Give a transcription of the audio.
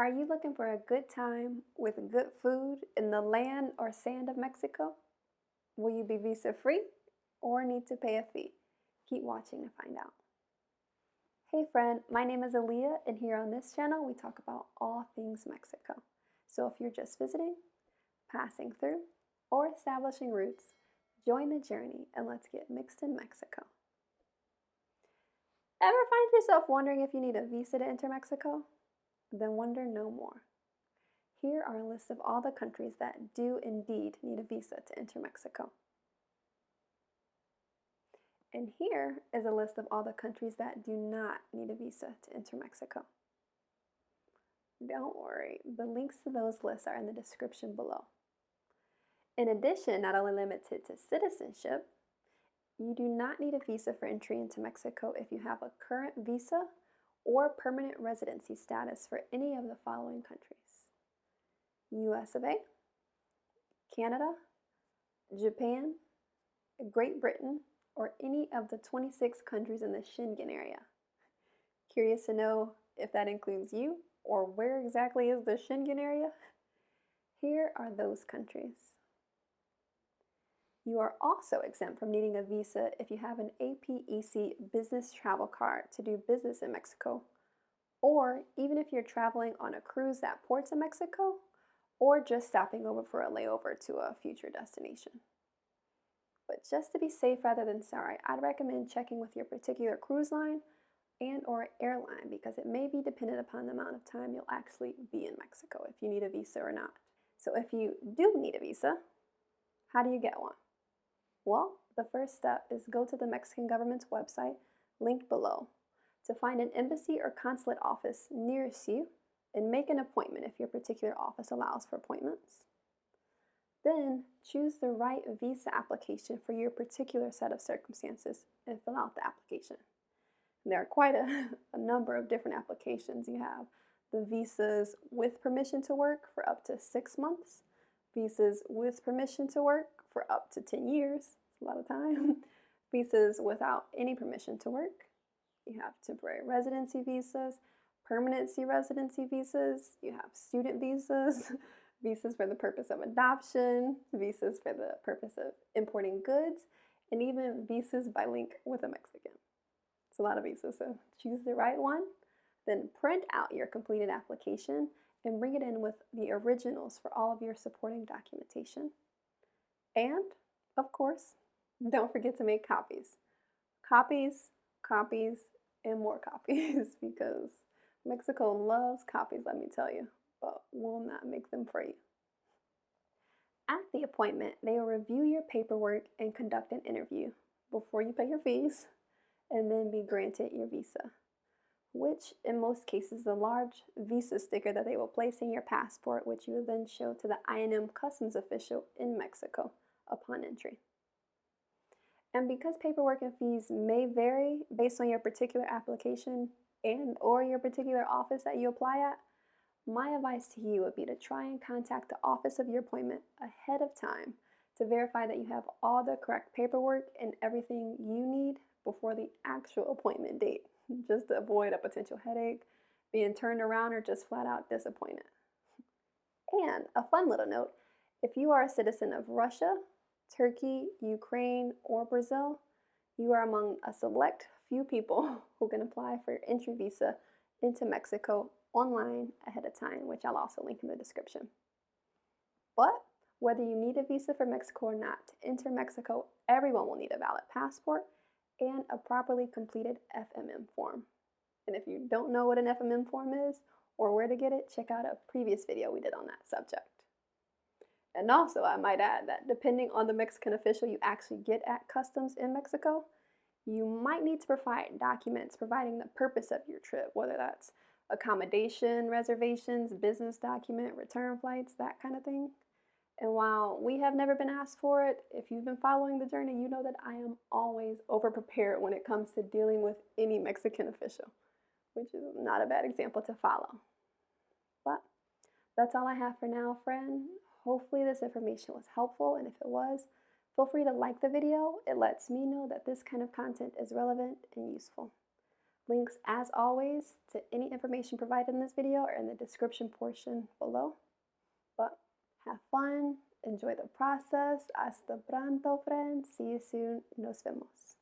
Are you looking for a good time with good food in the land or sand of Mexico? Will you be visa free or need to pay a fee? Keep watching to find out. Hey friend, my name is Aaliyah, and here on this channel we talk about all things Mexico. So if you're just visiting, passing through, or establishing roots, join the journey and let's get mixed in Mexico. Ever find yourself wondering if you need a visa to enter Mexico? Then wonder no more. Here are a list of all the countries that do indeed need a visa to enter Mexico. And here is a list of all the countries that do not need a visa to enter Mexico. Don't worry, the links to those lists are in the description below. In addition, not only limited to citizenship, you do not need a visa for entry into Mexico if you have a current visa or permanent residency status for any of the following countries: US of A, Canada, Japan, Great Britain, or any of the 26 countries in the Schengen area. Curious to know if that includes you, or where exactly is the Schengen area? Here are those countries. You are also exempt from needing a visa if you have an APEC business travel card to do business in Mexico, or even if you're traveling on a cruise at ports in Mexico, or just stopping over for a layover to a future destination. But just to be safe rather than sorry, I'd recommend checking with your particular cruise line and or airline, because it may be dependent upon the amount of time you'll actually be in Mexico if you need a visa or not. So if you do need a visa, how do you get one? Well, the first step is go to the Mexican government's website, linked below, to find an embassy or consulate office nearest you and make an appointment if your particular office allows for appointments. Then choose the right visa application for your particular set of circumstances and fill out the application. And there are quite a number of different applications. You have the visas with permission to work for up to 6 months, visas with permission to work for up to 10 years, a lot of time, visas without any permission to work. You have temporary residency visas, permanency residency visas, you have student visas, visas for the purpose of adoption, visas for the purpose of importing goods, and even visas by link with a Mexican. It's a lot of visas, so choose the right one, then print out your completed application and bring it in with the originals for all of your supporting documentation. And, of course, don't forget to make copies. Copies, copies, and more copies, because Mexico loves copies, let me tell you, but will not make them for you. At the appointment, they will review your paperwork and conduct an interview before you pay your fees, and then be granted your visa, which in most cases is a large visa sticker that they will place in your passport, which you will then show to the I&M customs official in Mexico upon entry. And because paperwork and fees may vary based on your particular application and or your particular office that you apply at, my advice to you would be to try and contact the office of your appointment ahead of time to verify that you have all the correct paperwork and everything you need before the actual appointment date, just to avoid a potential headache, being turned around, or just flat out disappointed. And a fun little note, if you are a citizen of Russia, Turkey, Ukraine, or Brazil, you are among a select few people who can apply for your entry visa into Mexico online ahead of time, which I'll also link in the description. But whether you need a visa for Mexico or not, to enter Mexico, everyone will need a valid passport and a properly completed FMM form. And if you don't know what an FMM form is or where to get it, check out a previous video we did on that subject. And also, I might add that depending on the Mexican official you actually get at customs in Mexico, you might need to provide documents providing the purpose of your trip, whether that's accommodation, reservations, business document, return flights, that kind of thing. And while we have never been asked for it, if you've been following the journey, you know that I am always over-prepared when it comes to dealing with any Mexican official, which is not a bad example to follow. But that's all I have for now, friend. Hopefully this information was helpful, and if it was, feel free to like the video. It lets me know that this kind of content is relevant and useful. Links, as always, to any information provided in this video are in the description portion below. But have fun, enjoy the process. Hasta pronto, friends. See you soon. Nos vemos.